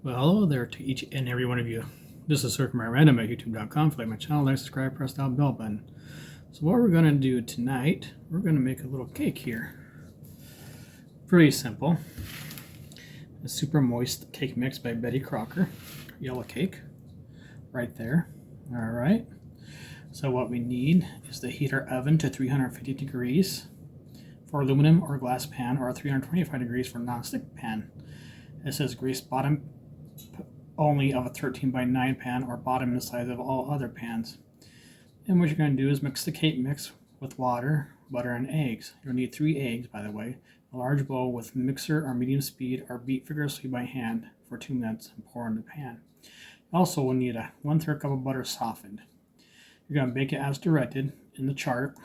Well, hello there to each and every one of you. This is Circumary Random at youtube.com. If you like my channel, like, subscribe, press that bell button. So what we're going to do tonight, we're going to make a little cake here. Pretty simple. A super moist cake mix by Betty Crocker. Yellow cake. Right there. Alright. So what we need is the heater oven to 350 degrees for aluminum or glass pan, or 325 degrees for non-stick pan. It says grease bottom only of a 13 by 9 pan, or bottom the size of all other pans. And what you're going to do is mix the cake mix with water, butter, and eggs. You'll need 3 eggs, by the way. A large bowl with mixer or medium speed, or beat vigorously by hand for 2 minutes and pour in the pan. Also, we'll need a 1/3 cup of butter softened. You're going to bake it as directed in the chart,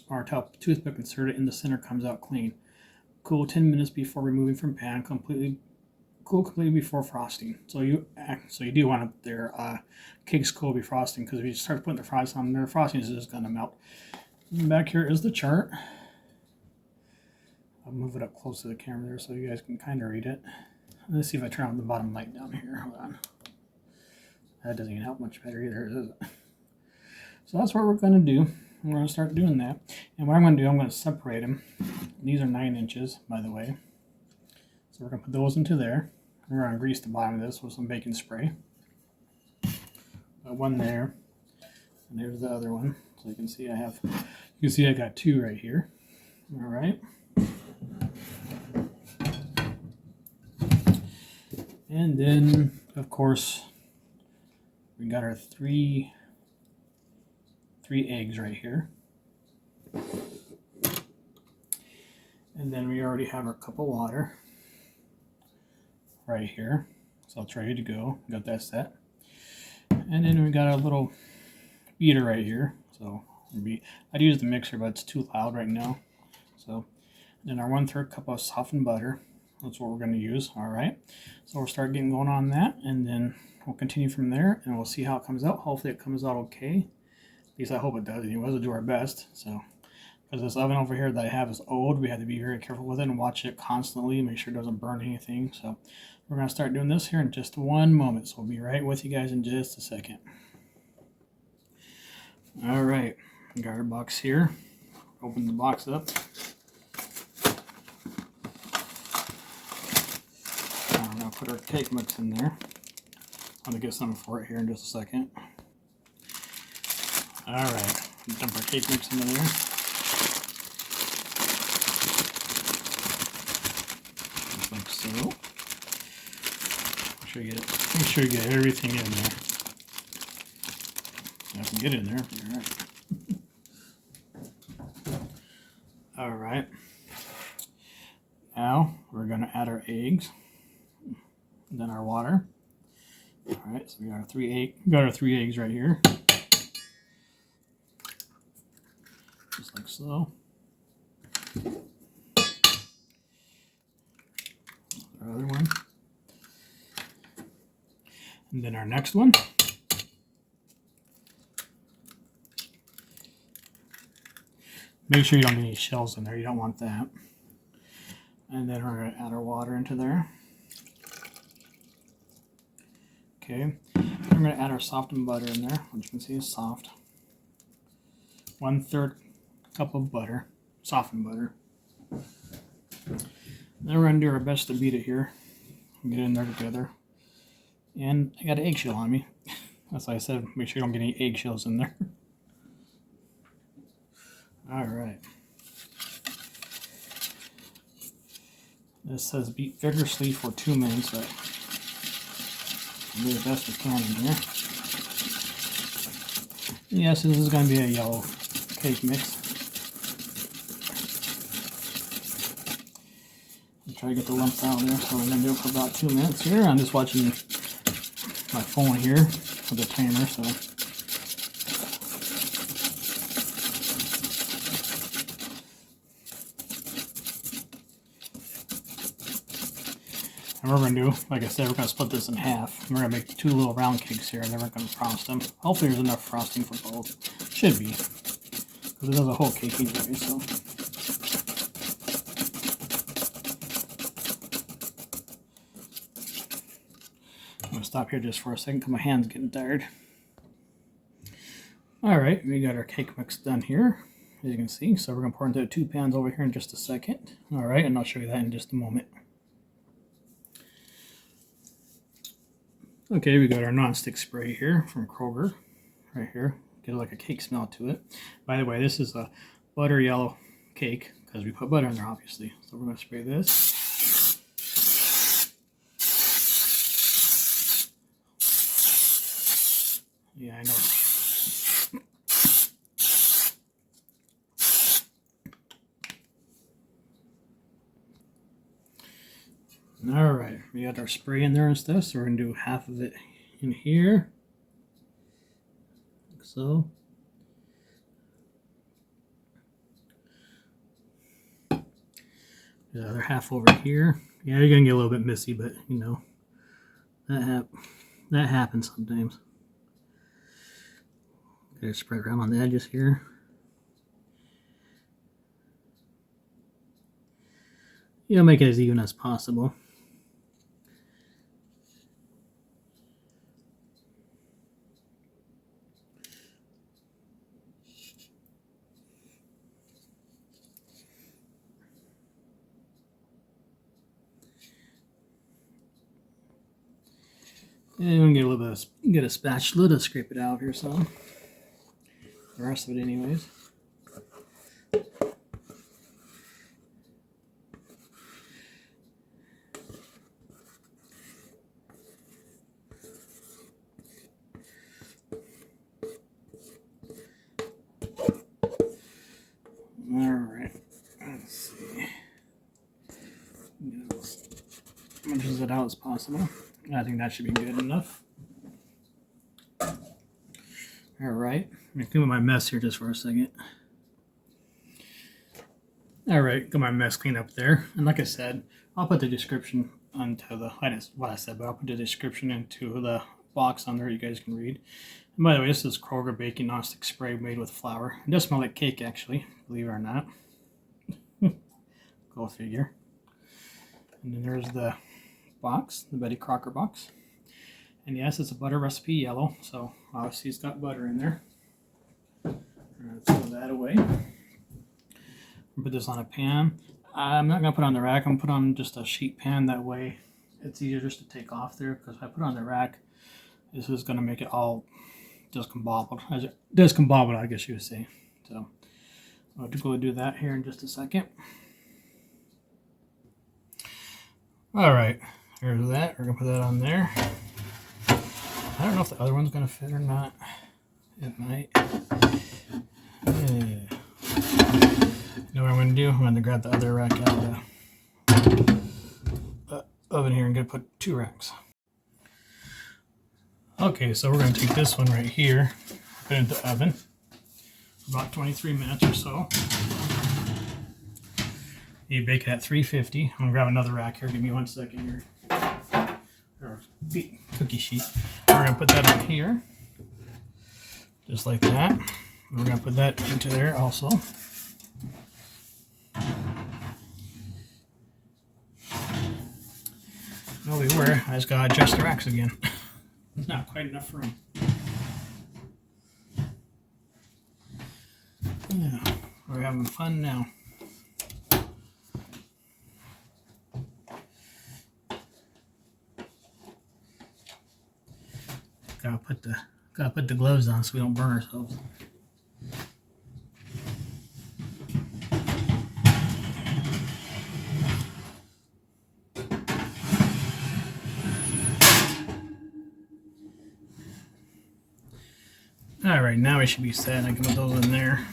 or until a toothpick inserted in the center comes out clean. Cool 10 minutes before removing from pan. Cool completely before frosting. So you do want their cakes cool before frosting, because if you start putting the frosting on there, frosting is just going to melt. And back here is the chart. I'll move it up close to the camera there so you guys can kind of read it. Let's see if I turn on the bottom light down here. Hold on. That doesn't even help much better either, does it? So that's what we're going to do. We're going to start doing that. And what I'm going to do, I'm going to separate them. These are 9 inches, by the way. So we're going to put those into there. We're going to grease the bottom of this with some baking spray. Got one there. And there's the other one. So you can see I got 2 right here. All right. And then, of course, we got our three eggs right here. And then we already have our cup of water right here. So it's ready to go. Got that set. And then we got a little beater right here. So I'd use the mixer, but it's too loud right now. So then our 1/3 cup of softened butter. That's what we're going to use. All right. So we'll start getting going on that, and then we'll continue from there, and we'll see how it comes out. Hopefully it comes out okay. At least I hope it does. Anyways, we'll do our best. So, because this oven over here that I have is old, we have to be very careful with it and watch it constantly, make sure it doesn't burn anything. So we're going to start doing this here in just one moment. So we'll be right with you guys in just a second. All right, we got our box here. Open the box up. I'm going to put our cake mix in there. I'm going to get something for it here in just a second. Alright, dump our cake mix into there. Just like so. Make sure you get everything in there. I can get in there. Alright. Now we're going to add our eggs. And then our water. Alright, so we got our 3 eggs right here. Just like so. Our other one. And then our next one. Make sure you don't get any shells in there. You don't want that. And then we're going to add our water into there. Okay. We're going to add our softened butter in there, which you can see is soft. 1/3 cup of butter, softened butter. Then we're going to do our best to beat it here. Get it in there together. And I got an eggshell on me. That's why I said make sure you don't get any eggshells in there. Alright. This says beat vigorously for 2 minutes, but do the best we can in here. Yes, this is going to be a yellow cake mix. I'll try to get the lumps out there. So we're going to do it for about 2 minutes here. I'm just watching my phone here for the timer. So and we're going to do, like I said, we're going to split this in half. We're going to make 2 little round cakes here, and then we're going to frost them. Hopefully there's enough frosting for both. Should be. Because it does a whole cake anyway, so. to stop here just for a second because my hand's getting tired. Alright, we got our cake mix done here, as you can see. So we're going to pour into the 2 pans over here in just a second. Alright, and I'll show you that in just a moment. Okay, we got our non-stick spray here from Kroger, right here. Get like a cake smell to it. By the way, this is a butter yellow cake because we put butter in there, obviously. So we're going to spray this. Yeah, I know. Alright, we got our spray in there and stuff, so we're going to do half of it in here. Like so. The other half over here. Yeah, you're going to get a little bit messy, but you know, that happens sometimes. Gotta spread around on the edges here. You know, make it as even as possible. And I'm gonna get a little bit of, get a spatula to scrape it out here some. The rest of it anyways. Alright, let's see. Get as much of it out as possible. I think that should be good enough. Alright, I'm going to clean up my mess here just for a second. Alright, got my mess cleaned up there. And like I said, I'll put the description onto the, I didn't what I said, but I'll put the description into the box on there you guys can read. And by the way, this is Kroger Baking Nonstick Spray made with flour. It does smell like cake actually, believe it or not. Go figure. And then there's the box, the Betty Crocker box. And yes, it's a butter recipe yellow, so obviously it's got butter in there. Let's throw that away. Put this on a pan. I'm not going to put it on the rack, I'm going to put on just a sheet pan, that way it's easier just to take off there, because if I put it on the rack, this is going to make it all discombobbled, I guess you would say. So I'll go do that here in just a second. Alright, here's that. We're going to put that on there. I don't know if the other one's going to fit or not. It might. You know what I'm going to do? I'm going to grab the other rack out of the oven here and going to put 2 racks. Okay, so we're going to take this one right here, put it in the oven, about 23 minutes or so. You bake it at 350. I'm going to grab another rack here. Give me 1 second here. Or cookie sheet. We're going to put that on here, just like that. We're going to put that into there also. No, we were. I just got to adjust the racks again. Not quite enough room. Yeah, we're having fun now. Gotta put the gloves on so we don't burn ourselves. Alright, now we should be set. I can put those in there.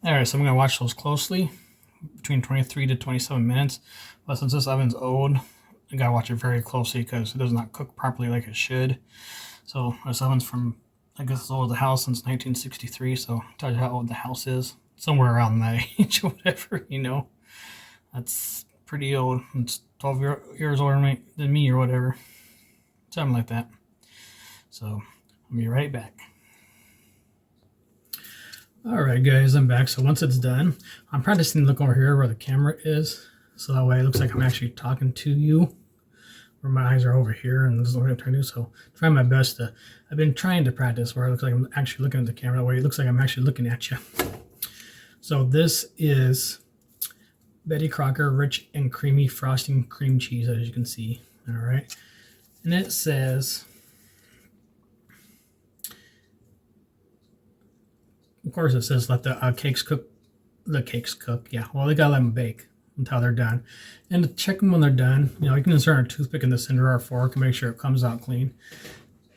Alright, so I'm going to watch those closely, between 23 to 27 minutes. But since this oven's old, I got to watch it very closely because it does not cook properly like it should. So this oven's from, I guess, as old as the house since 1963, so it tells you how old the house is. Somewhere around that age or whatever, you know. That's pretty old. It's 12 years older than me or whatever. Something like that. So I'll be right back. All right, guys, I'm back. So once it's done, I'm practicing to look over here where the camera is, so that way it looks like I'm actually talking to you, where my eyes are over here, and this is what I'm trying to do. So trying my best to, I've been trying to practice where it looks like I'm actually looking at the camera, that way it looks like I'm actually looking at you. So this is Betty Crocker Rich and Creamy Frosting Cream Cheese, as you can see. All right, and it says, of course, it says let the cakes cook. The cakes cook, yeah. Well, they gotta let them bake until they're done. And to check them when they're done, you know, you can insert a toothpick in the center or a fork and make sure it comes out clean.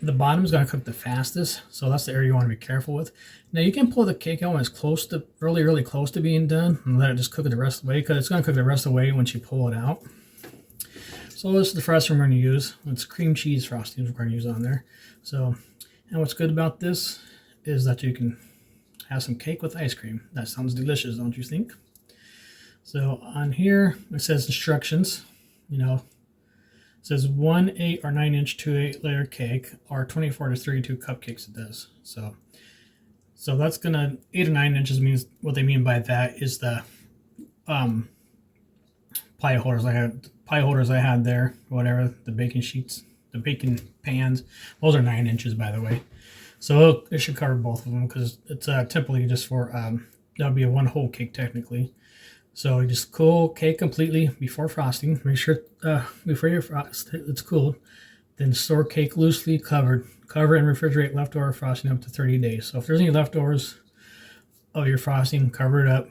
The bottom is gonna cook the fastest, so that's the area you want to be careful with. Now you can pull the cake out when it's close to, really close to being done, and let it just cook it the rest of the way, because it's gonna cook the rest of the way once you pull it out. So this is the frosting we're gonna use. It's cream cheese frosting we're gonna use on there. So, and what's good about this is that you can have some cake with ice cream. That sounds delicious, don't you think? So on here, it says instructions, you know, it says 1 8 or 9 inch 2/8 layer cake, or 24 to 32 cupcakes it does. So that's gonna, 8 or 9 inches means, what they mean by that is the pie holders I had there, whatever, the baking sheets, the baking pans, those are 9 inches, by the way. So it should cover both of them, because it's typically just for, that would be a one whole cake technically. So you just cool cake completely before frosting. Make sure before you frost it's cooled. Then store cake loosely covered. Cover and refrigerate leftover frosting up to 30 days. So if there's any leftovers of your frosting, cover it up.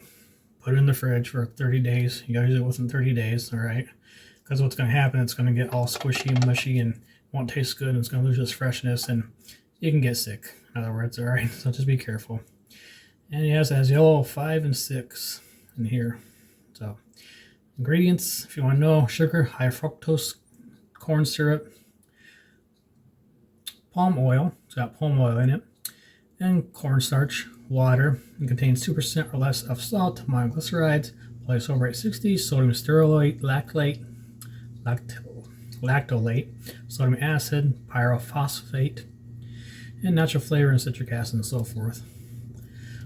Put it in the fridge for 30 days. You gotta use it within 30 days, all right? Because what's going to happen, it's going to get all squishy and mushy and won't taste good, and it's going to lose its freshness, and you can get sick, in other words, all right? So just be careful. And yes, it has yellow 5 and 6 in here. So ingredients, if you want to know: sugar, high fructose corn syrup, palm oil, it's got palm oil in it, and cornstarch, water. It contains 2% or less of salt, monoglycerides, polysorbate 60, sodium sterolate, lactolate, sodium acid, pyrophosphate, and natural flavor and citric acid, and so forth.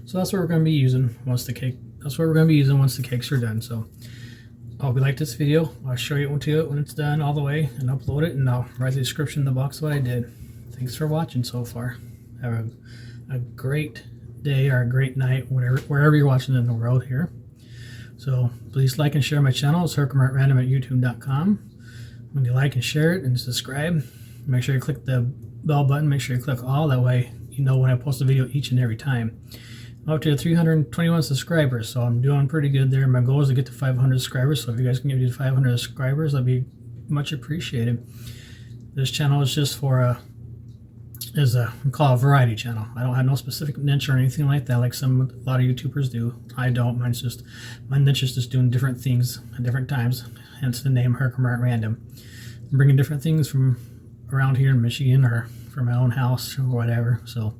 So that's what we're going to be using once the cake. That's what we're going to be using once the cakes are done. So I hope you like this video. I'll show you when it's done all the way and upload it, and I'll write the description in the box what I did. Thanks for watching so far. Have a great day or a great night, wherever you're watching in the world here. So please like and share my channel. It's herkimerrandom at youtube.com. When you like and share it and subscribe, make sure you click the bell button. Make sure you click all. That way you know when I post a video each and every time. I'm up to 321 subscribers, so I'm doing pretty good there. My goal is to get to 500 subscribers, so if you guys can get me to 500 subscribers, that'd be much appreciated. This channel is just for we call it a variety channel. I don't have no specific niche or anything like that, like a lot of YouTubers do. I don't. My niche is just doing different things at different times. Hence the name Herkimer at Random. I'm bringing different things from around here in Michigan or from my own house or whatever. So,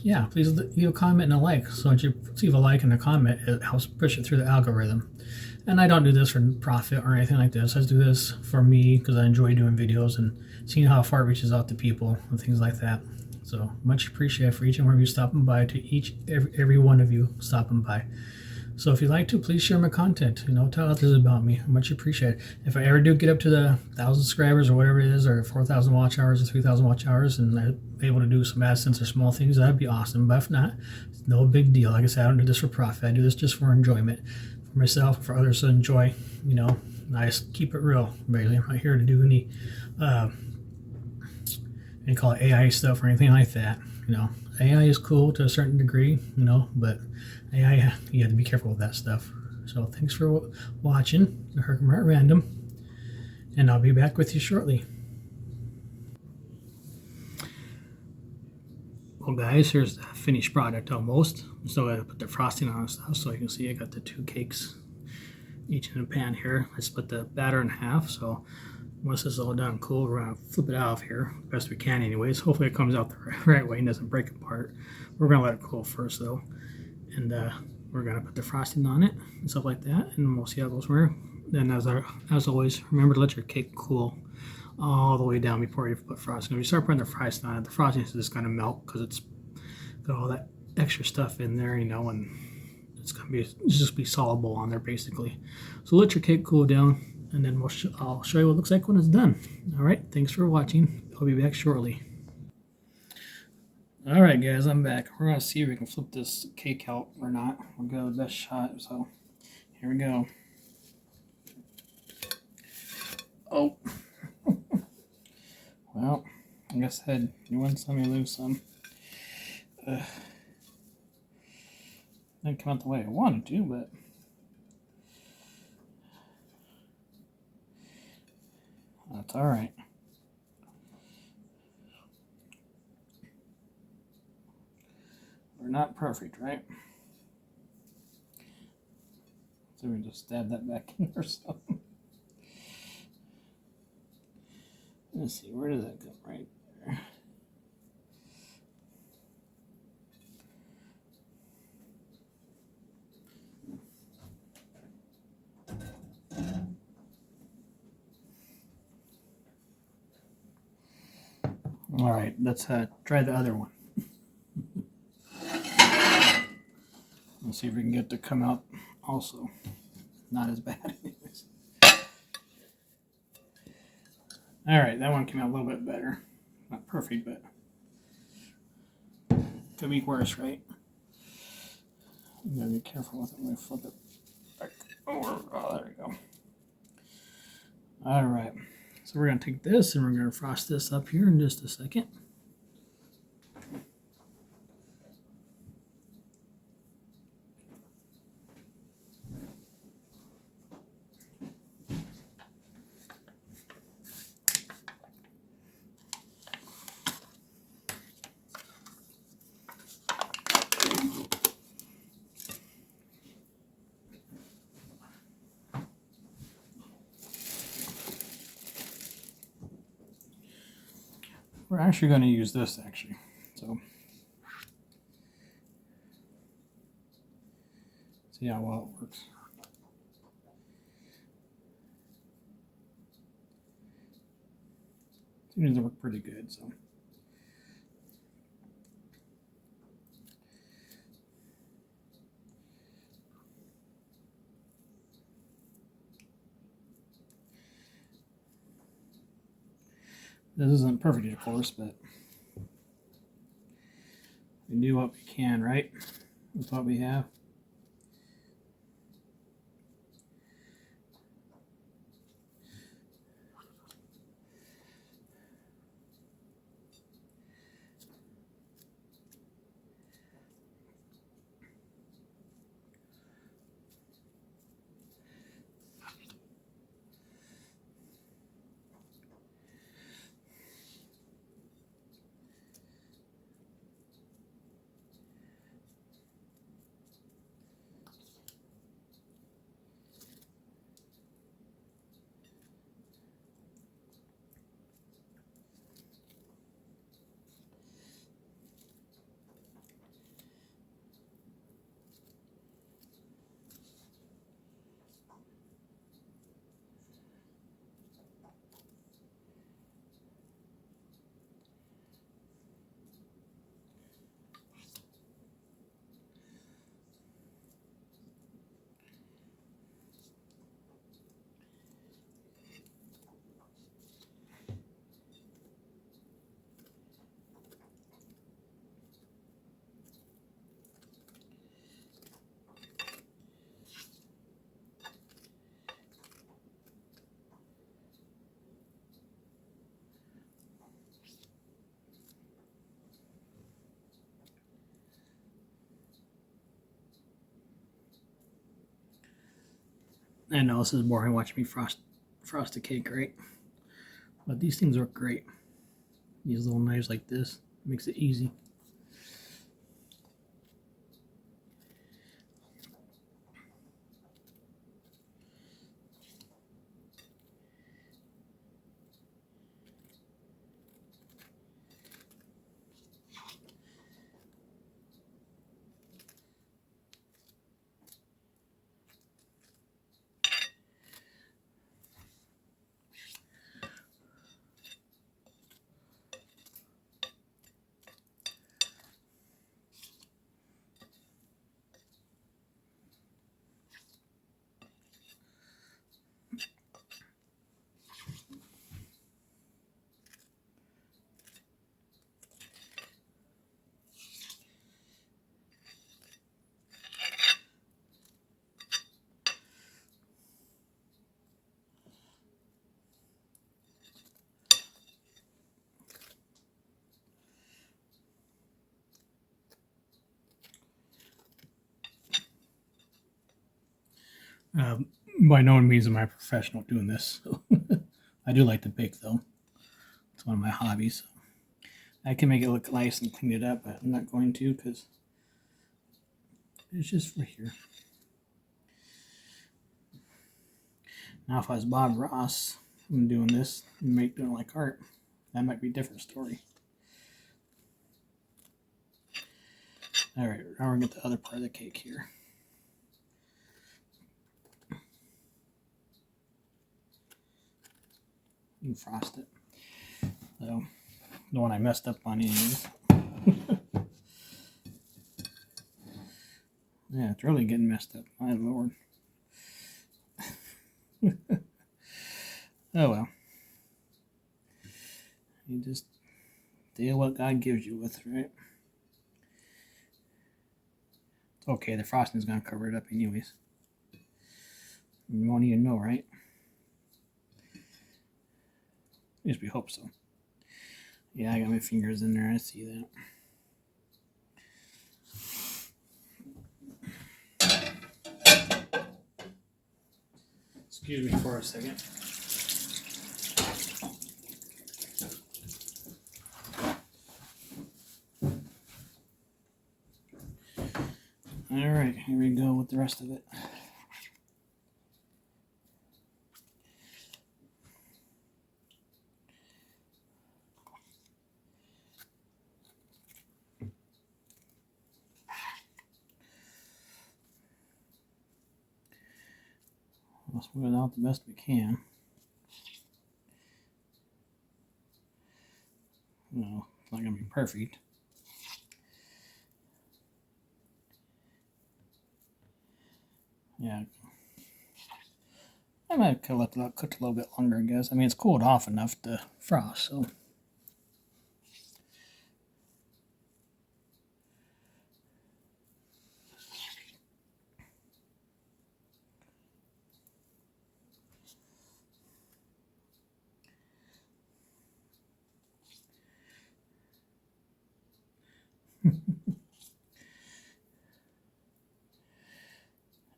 yeah, please leave a comment and a like. So once you leave a like and a comment, it helps push it through the algorithm. And I don't do this for profit or anything like this. I just do this for me because I enjoy doing videos and seeing how far it reaches out to people and things like that. So much appreciated for each and one of you stopping by, to every one of you stopping by. So if you'd like to, please share my content. You know, tell others about me. Much appreciated. If I ever do get up to the 1,000 subscribers or whatever it is, or 4,000 watch hours or 3,000 watch hours, and I'm able to do some AdSense or small things, that'd be awesome. But if not, it's no big deal. Like I said, I don't do this for profit. I do this just for enjoyment, for myself, for others to enjoy. You know, I just keep it real. Basically, I'm not here to do any call it AI stuff or anything like that. You know, AI is cool to a certain degree, you know, but AI, you have to be careful with that stuff. So thanks for watching the Herkimer at Random, and I'll be back with you shortly. Well, guys, here's the finished product almost. Still got to put the frosting on and stuff, so you can see I got the 2 cakes each in a pan here. I split the batter in half, so once this is all done and cool, we're going to flip it out of here best we can anyways. Hopefully it comes out the right way and doesn't break apart. We're going to let it cool first though, and we're going to put the frosting on it and stuff like that, and we'll see how those work. Then as always, remember to let your cake cool all the way down before you put frosting. When you start putting the frosting on it, the frosting is just going to melt because it's got all that extra stuff in there, you know, and it's just be soluble on there basically. So let your cake cool down, and then I'll show you what it looks like when it's done. All right, thanks for watching. I'll be back shortly. All right, guys, I'm back. We're gonna see if we can flip this cake out or not. We'll go the best shot. So here we go. Oh. Well, I guess you win some, you lose some. Didn't come out the way I wanted to, but that's all right. We're not perfect, right? So we just stab that back in or something. Let's see, where does that go? Right there. All right, let's try the other one. Let's see if we can get it to come out also. Not as bad anyways. All right, that one came out a little bit better. Not perfect, but could be worse, right? You gotta be careful with it when we flip it back over. Oh, there we go. All right, so we're gonna take this and we're gonna frost this up here in just a second. We're actually going to use this actually. So see how well it works. Seems to work pretty good. So this isn't perfect, of course, but we do what we can, right? With what we have. I know this is boring watching me frost a cake, right? But these things work great. These little knives like this makes it easy. By no means am I a professional doing this. So I do like to bake, though. It's one of my hobbies. I can make it look nice and clean it up, but I'm not going to because it's just for here. Now, if I was Bob Ross, I'm doing this and doing it like art, that might be a different story. All right, now we're going to get the other part of the cake here. And frost it. So, the one I messed up on is. Yeah, it's really getting messed up. My lord. Oh well. You just deal what God gives you with, right? It's okay, the frosting's gonna cover it up anyways. You won't even know, right? At least we hope so. Yeah, I got my fingers in there, I see that. Excuse me for a second. Alright, here we go with the rest of it. We'll smooth it out the best we can. No, it's not going to be perfect. Yeah. I might have let that cook a little bit longer, I guess. I mean, it's cooled off enough to frost, so.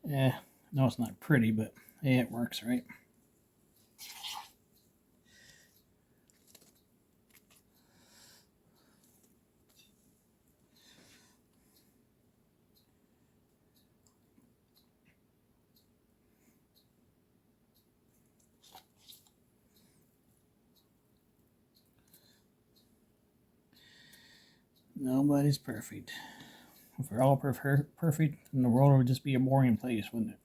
Yeah, no, it's not pretty, but hey, it works, right? Nobody's perfect. If we're all perfect, then the world would just be a boring place, wouldn't it?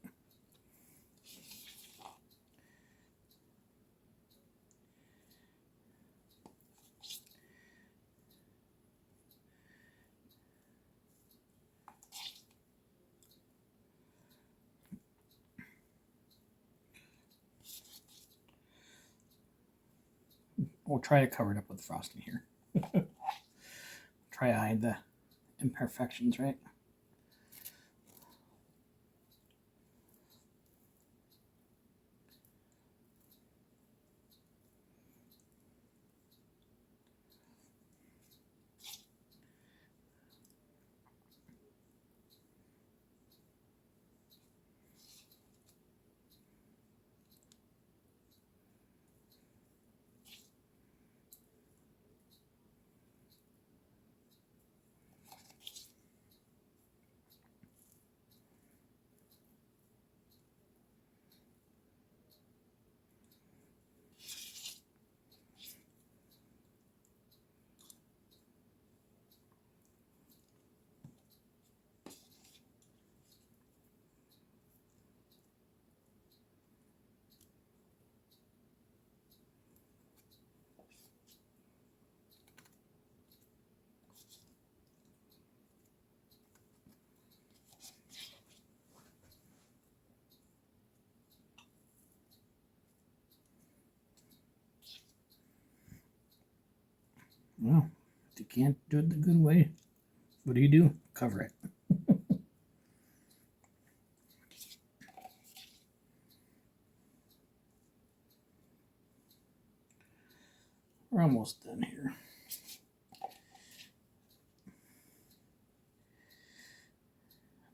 We'll try to cover it up with frosting here. Try to hide the imperfections, right? Well, if you can't do it the good way, what do? Cover it. We're almost done here.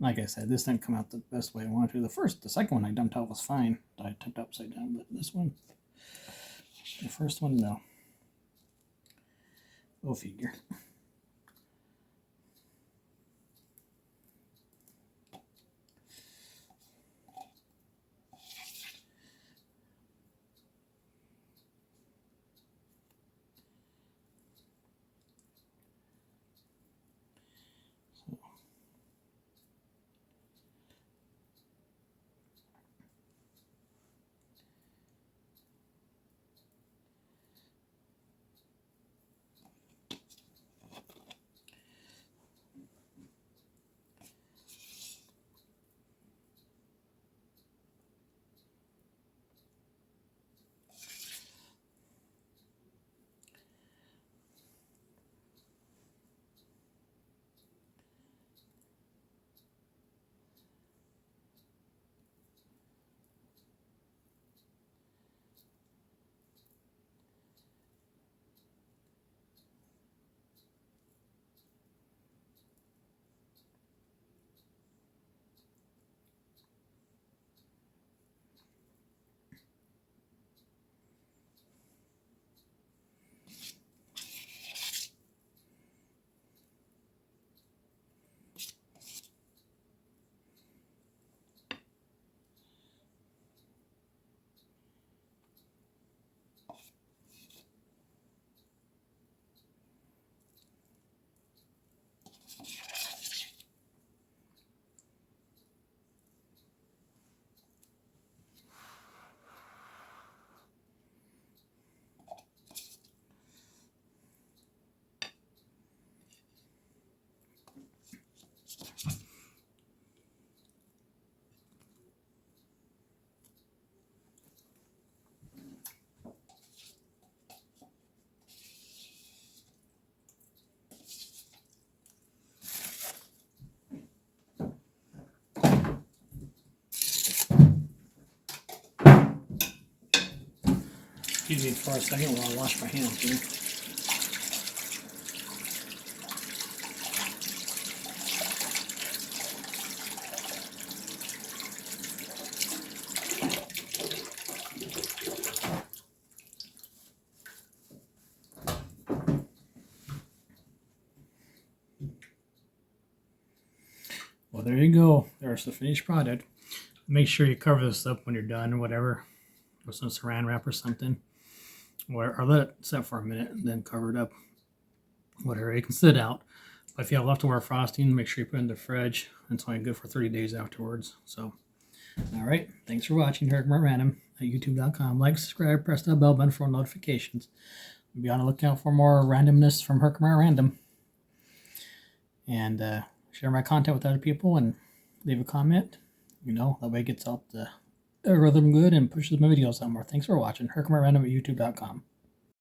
Like I said, this didn't come out the best way I wanted to. The second one I dumped out was fine. I tipped upside down, but this one, the first one, no. Go figure. Excuse me for a second while I wash my hands here. Well, there you go. There's the finished product. Make sure you cover this up when you're done or whatever, with some saran wrap or something. Or let it set for a minute and then cover it up. Whatever, it can sit out. But if you have leftover frosting, make sure you put it in the fridge. It's only good for 30 days afterwards. So, all right. Thanks for watching Herkimer at Random at youtube.com. Like, subscribe, press that bell button for notifications. Be on the lookout for more randomness from Herkimer at Random. And share my content with other people and leave a comment. You know, that way it gets out the algorithm good and pushes my videos out more. Thanks for watching. Herkimer at Random at youtube.com.